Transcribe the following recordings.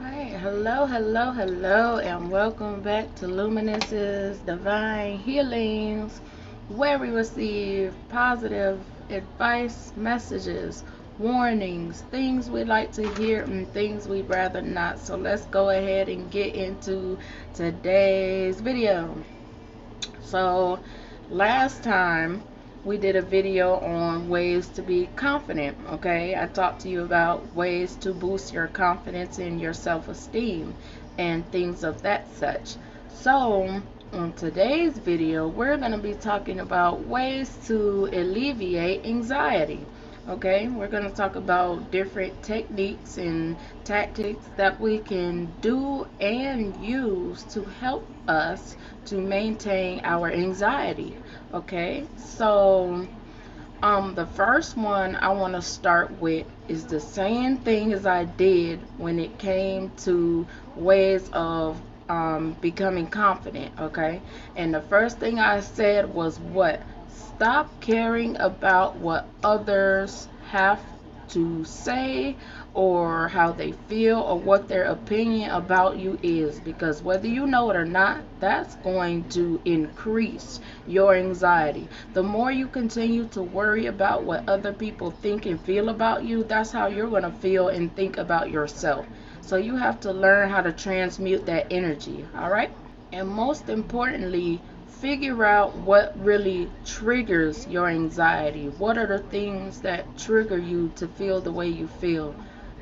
Alright, hello, and welcome back to Luminous's Divine Healings, where we receive positive advice, messages, warnings, things we'd like to hear, and things we'd rather not. So let's go ahead and get into today's video. So, last time we did a video on ways to be confident. Okay, I talked to you about ways to boost your confidence and your self-esteem and things of that such. So on today's video, we're going to be talking about ways to alleviate anxiety. Okay, we're going to talk about different techniques and tactics that we can do and use to help us to maintain our anxiety. Okay, so the first one I want to start with is the same thing as I did when it came to ways of becoming confident. Okay, and the first thing I said was what? Stop caring about what others have to say or how they feel or what their opinion about you is, because whether you know it or not, that's going to increase your anxiety. The more you continue to worry about what other people think and feel about you, that's how you're going to feel and think about yourself. So you have to learn how to transmute that energy. All right, and most importantly, figure out what really triggers your anxiety. What are the things that trigger you to feel the way you feel?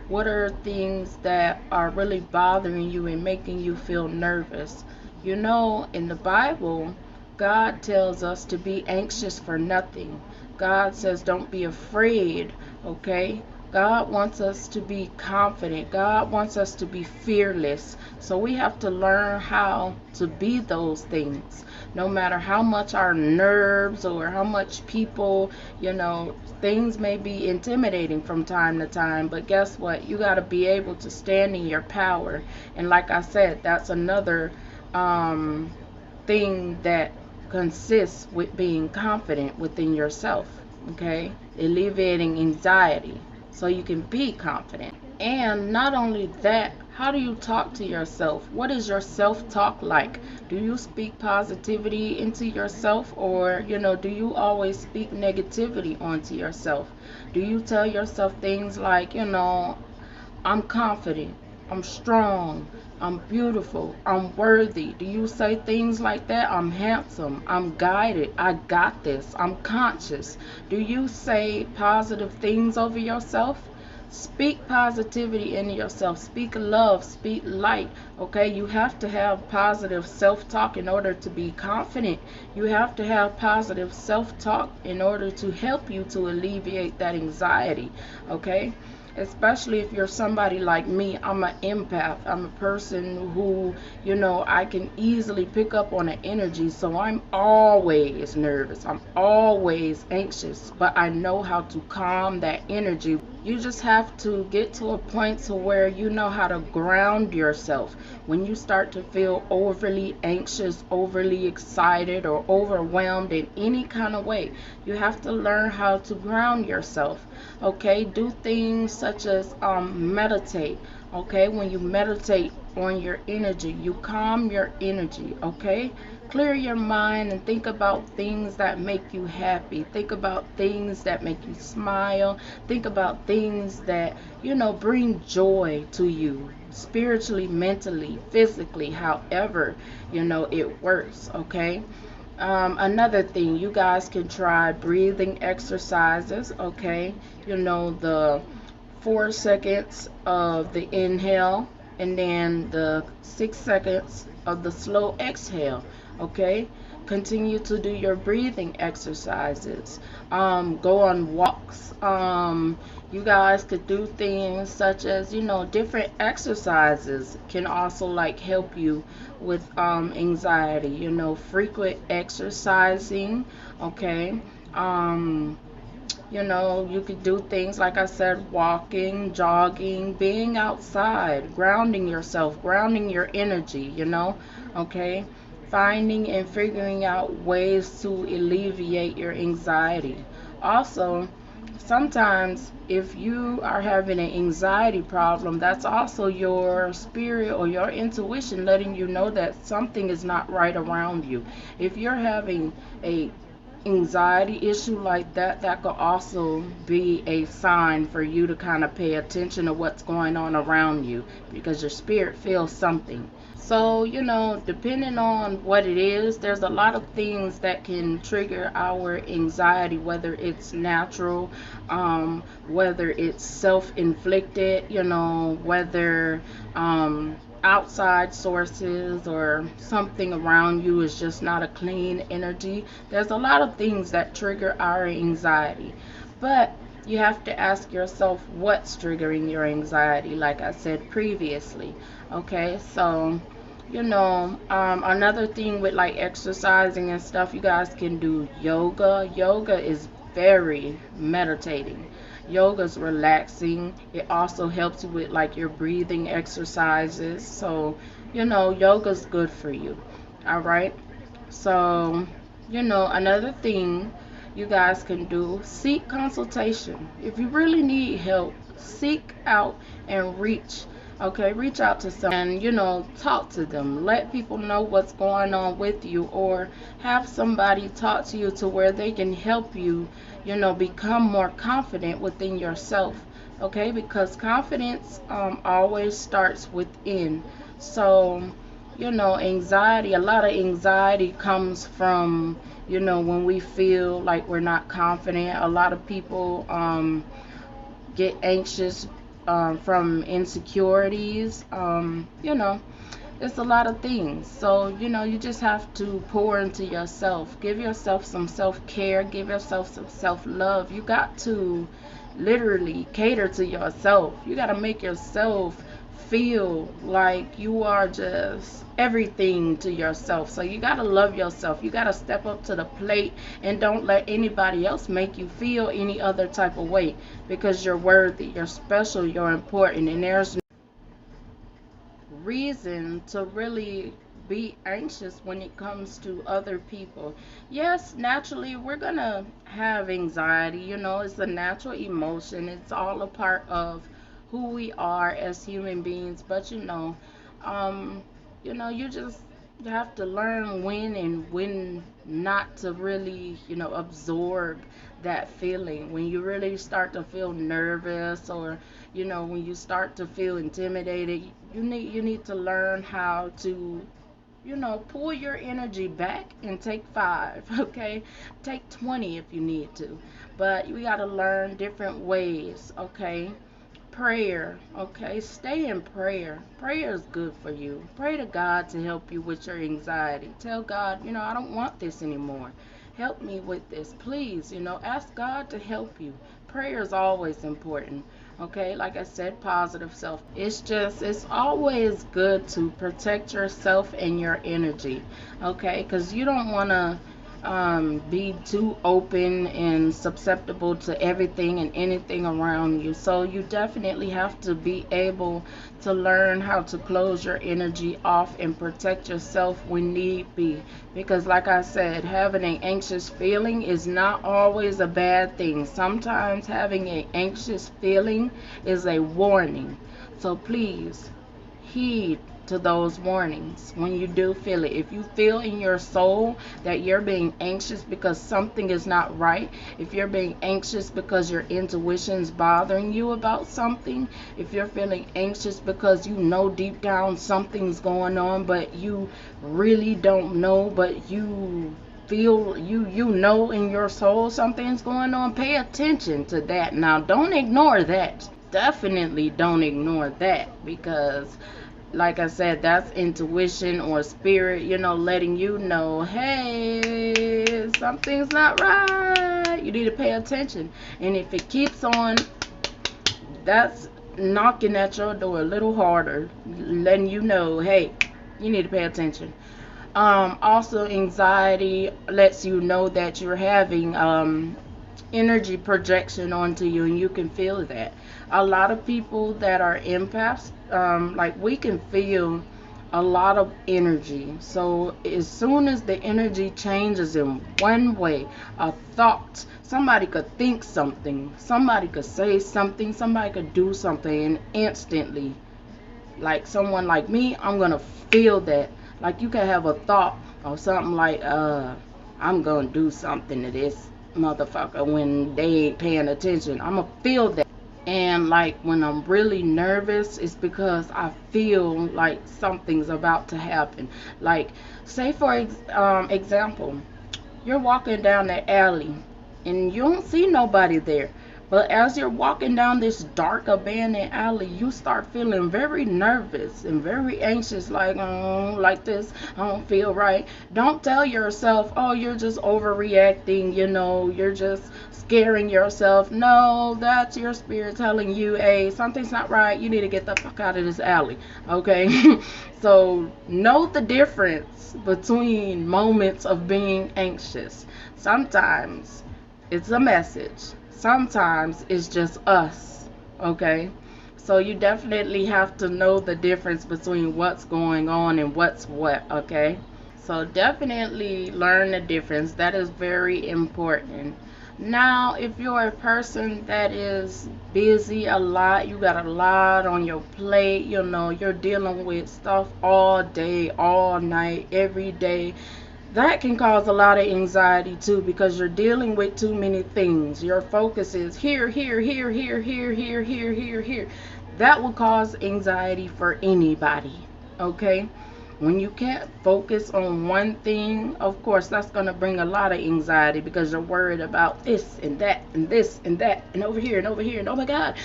What are things that are really bothering you and making you feel nervous? You know, in the Bible, God tells us to be anxious for nothing. God says don't be afraid, okay? God wants us to be confident. God wants us to be fearless. So we have to learn how to be those things. No matter how much our nerves or how much people, things may be intimidating from time to time. But guess what? You got to be able to stand in your power. And like I said, that's another thing that consists with being confident within yourself. Okay? Alleviating anxiety so you can be confident. And not only that, how do you talk to yourself? What is your self-talk like? Do you speak positivity into yourself, or do you always speak negativity onto yourself? Do you tell yourself things like, I'm confident, I'm strong, I'm beautiful, I'm worthy? Do you say things like that? I'm handsome, I'm guided, I got this, I'm conscious. Do you say positive things over yourself? Speak positivity in yourself. Speak love, speak light. Okay, you have to have positive self-talk in order to be confident. You have to have positive self-talk in order to help you to alleviate that anxiety. Okay, especially if you're somebody like me. I'm an empath. I'm a person who, I can easily pick up on the energy. So I'm always nervous. I'm always anxious. But I know how to calm that energy. You just have to get to a point to where you know how to ground yourself. When you start to feel overly anxious, overly excited, or overwhelmed in any kind of way, you have to learn how to ground yourself. Okay, do things such as meditate. Okay, when you meditate on your energy, you calm your energy. Okay, clear your mind and think about things that make you happy. Think about things that make you smile. Think about things that bring joy to you, spiritually, mentally, physically, however it works. Okay, another thing, you guys can try breathing exercises. Okay, the 4 seconds of the inhale and then the 6 seconds of the slow exhale. Okay, continue to do your breathing exercises. Go on walks. You guys could do things such as different exercises can also like help you with anxiety. Frequent exercising. Okay, you could do things like I said, walking, jogging, being outside, grounding yourself, grounding your energy, okay? Finding and figuring out ways to alleviate your anxiety. Also, sometimes if you are having an anxiety problem, that's also your spirit or your intuition letting you know that something is not right around you. If you're having a anxiety issue like that, that could also be a sign for you to kind of pay attention to what's going on around you, because your spirit feels something. So, depending on what it is, there's a lot of things that can trigger our anxiety, whether it's natural, whether it's self-inflicted, whether outside sources or something around you is just not a clean energy. There's a lot of things that trigger our anxiety. But you have to ask yourself what's triggering your anxiety, like I said previously. Okay, so another thing with like exercising and stuff, you guys can do yoga. Yoga is very meditating. Yoga's relaxing. It also helps you with like your breathing exercises. So, yoga's good for you. All right. So, another thing you guys can do, seek consultation. If you really need help, seek out and reach out to someone and talk to them. Let people know what's going on with you, or have somebody talk to you to where they can help you, become more confident within yourself. Okay, because confidence always starts within. So, anxiety, a lot of anxiety comes from, when we feel like we're not confident. A lot of people get anxious from insecurities. It's a lot of things. So, you just have to pour into yourself. Give yourself some self-care. Give yourself some self-love. You got to literally cater to yourself. You got to make yourself feel like you are just everything to yourself. So you got to love yourself. You got to step up to the plate and don't let anybody else make you feel any other type of way, because you're worthy, you're special, you're important, and there's no reason to really be anxious when it comes to other people. Yes, naturally we're gonna have anxiety. It's a natural emotion. It's all a part of who we are as human beings. But um, you just have to learn when and when not to really, absorb that feeling. When you really start to feel nervous, or when you start to feel intimidated, you need to learn how to pull your energy back and take 5. Okay, take 20 if you need to, but we got to learn different ways. Okay, prayer. Okay, stay in prayer. Prayer is good for you. Pray to God to help you with your anxiety. Tell God, I don't want this anymore. Help me with this, please. Ask God to help you. Prayer is always important. Okay, like I said, positive self. It's always good to protect yourself and your energy. Okay, because you don't want to be too open and susceptible to everything and anything around you. So you definitely have to be able to learn how to close your energy off and protect yourself when need be. Because like I said, having an anxious feeling is not always a bad thing. Sometimes having an anxious feeling is a warning. So please heed to those warnings when you do feel it. If you feel in your soul that you're being anxious because something is not right, if you're being anxious because your intuition's bothering you about something, if you're feeling anxious because you know deep down something's going on but you really don't know, but you feel you know in your soul something's going on, pay attention to that. Now don't ignore that. Definitely don't ignore that, because like I said, that's intuition or spirit, letting you know, hey, something's not right. You need to pay attention. And if it keeps on, that's knocking at your door a little harder, letting you know, hey, you need to pay attention. Also, anxiety lets you know that you're having energy projection onto you, and you can feel that. A lot of people that are empaths, like we can feel a lot of energy. So as soon as the energy changes in one way, a thought, somebody could think something, somebody could say something, somebody could do something, and instantly, like someone like me, I'm gonna feel that. Like you can have a thought or something like, I'm gonna do something to this motherfucker when they ain't paying attention. I'm gonna feel that. And like when I'm really nervous, it's because I feel like something's about to happen. Like, say for example, you're walking down the alley and you don't see nobody there. But as you're walking down this dark abandoned alley, you start feeling very nervous and very anxious, like, oh, like this, I don't feel right. Don't tell yourself, oh, you're just overreacting, you're just scaring yourself. No, that's your spirit telling you, hey, something's not right. You need to get the fuck out of this alley, okay? So know the difference between moments of being anxious. Sometimes it's a message. Sometimes it's just us, okay? So you definitely have to know the difference between what's going on and what's what, okay? So definitely learn the difference. That is very important. Now, if you're a person that is busy a lot, you got a lot on your plate, you're dealing with stuff all day, all night, every day, that can cause a lot of anxiety too, because you're dealing with too many things. Your focus is here, here, here, here, here, here, here, here, here. That will cause anxiety for anybody, okay? When you can't focus on one thing, of course, that's going to bring a lot of anxiety because you're worried about this and that and this and that and over here and over here. And oh my God,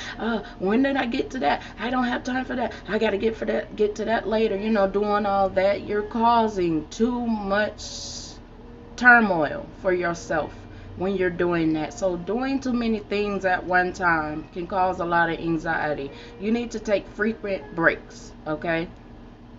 when did I get to that? I don't have time for that. I got to get to that later. Doing all that, you're causing too much turmoil for yourself when you're doing that. So doing too many things at one time can cause a lot of anxiety. You need to take frequent breaks, okay?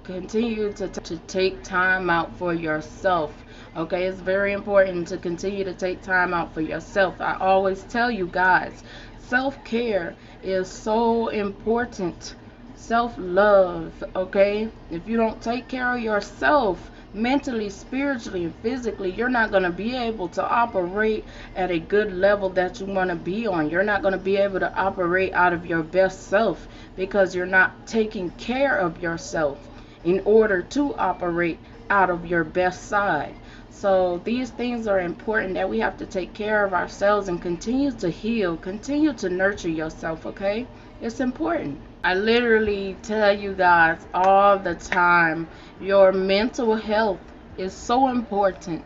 Continue to take time out for yourself, okay? It's very important to continue to take time out for yourself. I always tell you guys, self-care is so important. Self-love, okay? If you don't take care of yourself mentally, spiritually, and physically, you're not going to be able to operate at a good level that you want to be on. You're not going to be able to operate out of your best self because you're not taking care of yourself in order to operate out of your best side. So these things are important, that we have to take care of ourselves and continue to heal, continue to nurture yourself, okay? It's important. I literally tell you guys all the time, your mental health is so important,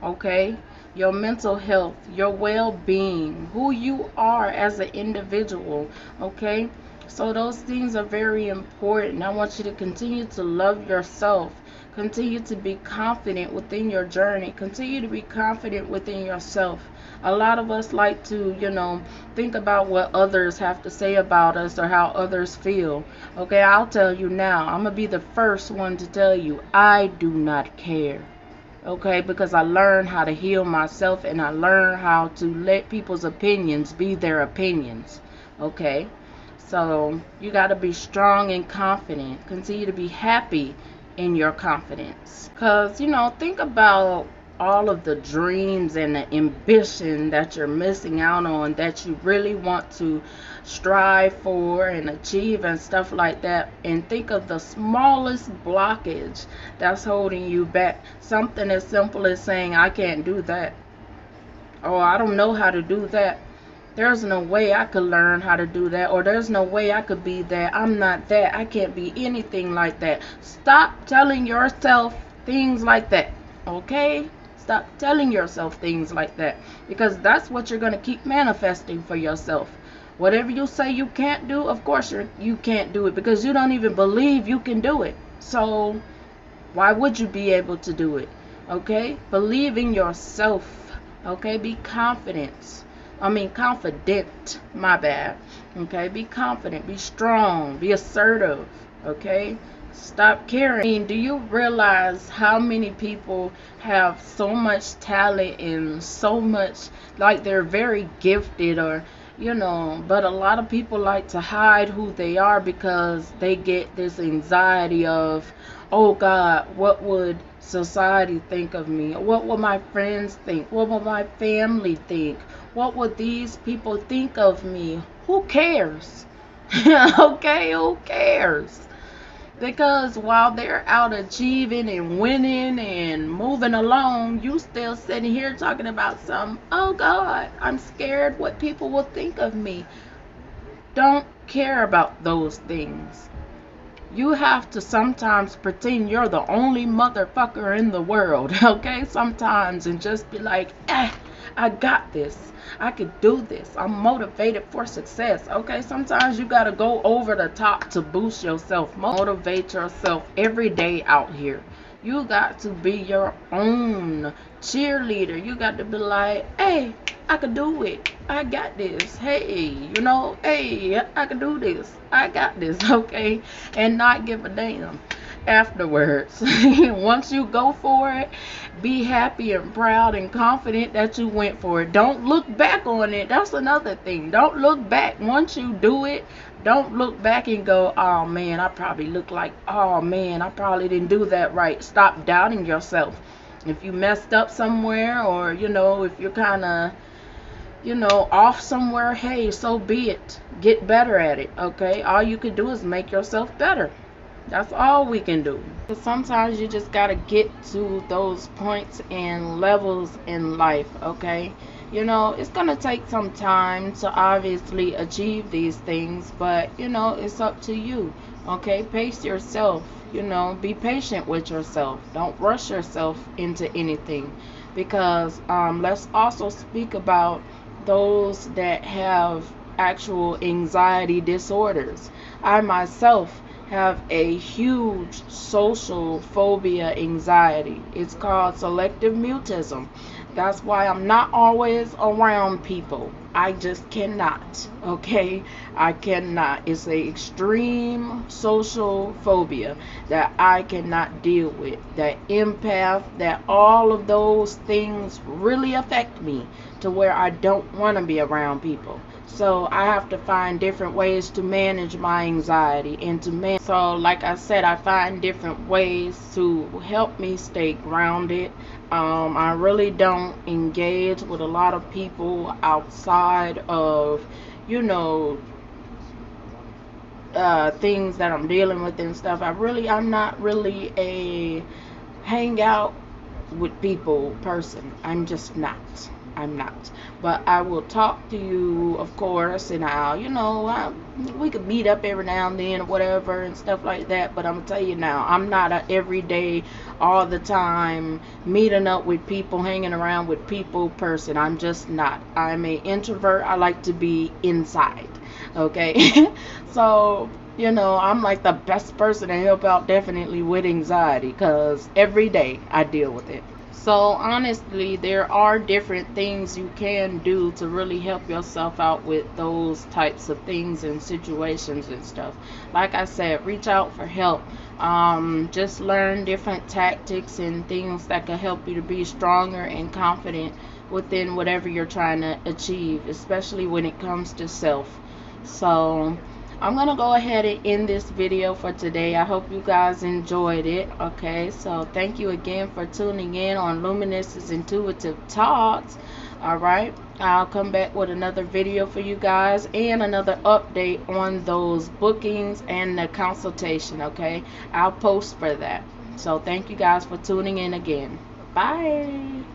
okay? Your mental health, your well-being, who you are as an individual, okay? So those things are very important. I want you to continue to love yourself. Continue to be confident within your journey. Continue to be confident within yourself. A lot of us like to, think about what others have to say about us or how others feel. Okay, I'll tell you now. I'm going to be the first one to tell you, I do not care. Okay, because I learned how to heal myself and I learned how to let people's opinions be their opinions. Okay? So you got to be strong and confident. Continue to be happy in your confidence. Because, think about all of the dreams and the ambition that you're missing out on, that you really want to strive for and achieve and stuff like that. And think of the smallest blockage that's holding you back. Something as simple as saying, I can't do that. Oh, I don't know how to do that. There's no way I could learn how to do that, or there's no way I could be that. I'm not that. I can't be anything like that. Stop telling yourself things like that, okay? Stop telling yourself things like that, because that's what you're going to keep manifesting for yourself. Whatever you say you can't do, of course you can't do it, because you don't even believe you can do it. So why would you be able to do it? Okay? Believe in yourself. Okay? Be confident. My bad. Okay? Be confident. Be strong. Be assertive. Okay? Stop caring. Do you realize how many people have so much talent and so much, like they're very gifted, or But a lot of people like to hide who they are because they get this anxiety of, oh God, what would society think of me? What will my friends think? What will my family think? What would these people think of me? Who cares? Okay, who cares? Because while they're out achieving and winning and moving along, you still sitting here talking about some, oh God, I'm scared what people will think of me. Don't care about those things. You have to sometimes pretend you're the only motherfucker in the world, okay? Sometimes, and just be like, I got this. I could do this. I'm motivated for success, okay? Sometimes you got to go over the top to boost yourself. Motivate yourself every day out here. You got to be your own cheerleader. You got to be like, hey, I could do it. I got this. Hey, hey, I can do this. I got this, okay? And not give a damn afterwards. Once you go for it, be happy and proud and confident that you went for it. Don't look back on it. That's another thing. Don't look back. Once you do it, don't look back and go, oh man, I probably look like, oh man, I probably didn't do that right. Stop doubting yourself. If you messed up somewhere, or if you're kind of off somewhere, hey, so be it. Get better at it, okay? All you can do is make yourself better. That's all we can do. Sometimes you just gotta get to those points and levels in life, okay? It's gonna take some time to obviously achieve these things, but it's up to you, okay? Pace yourself, be patient with yourself. Don't rush yourself into anything, because let's also speak about those that have actual anxiety disorders. I myself have a huge social phobia anxiety. It's called selective mutism. That's why I'm not always around people. I just cannot, okay? I cannot. It's an extreme social phobia that I cannot deal with. That empath, that all of those things really affect me to where I don't want to be around people. So I have to find different ways to manage my anxiety and to manage. So like I said, I find different ways to help me stay grounded. I really don't engage with a lot of people outside of, things that I'm dealing with and stuff. I'm not really a hang out with people person. I'm not. But I will talk to you, of course, and we could meet up every now and then or whatever and stuff like that. But I'm going to tell you now, I'm not a everyday, all the time, meeting up with people, hanging around with people person. I'm just not. I'm an introvert. I like to be inside, okay? So, I'm like the best person to help out definitely with anxiety, because every day I deal with it. So honestly, there are different things you can do to really help yourself out with those types of things and situations and stuff. Like I said, reach out for help. Just learn different tactics and things that can help you to be stronger and confident within whatever you're trying to achieve, especially when it comes to self. So I'm gonna go ahead and end this video for today. I hope you guys enjoyed it. Okay, so thank you again for tuning in on Luminous's Intuitive Talks. Alright, I'll come back with another video for you guys and another update on those bookings and the consultation. Okay, I'll post for that. So thank you guys for tuning in again. Bye.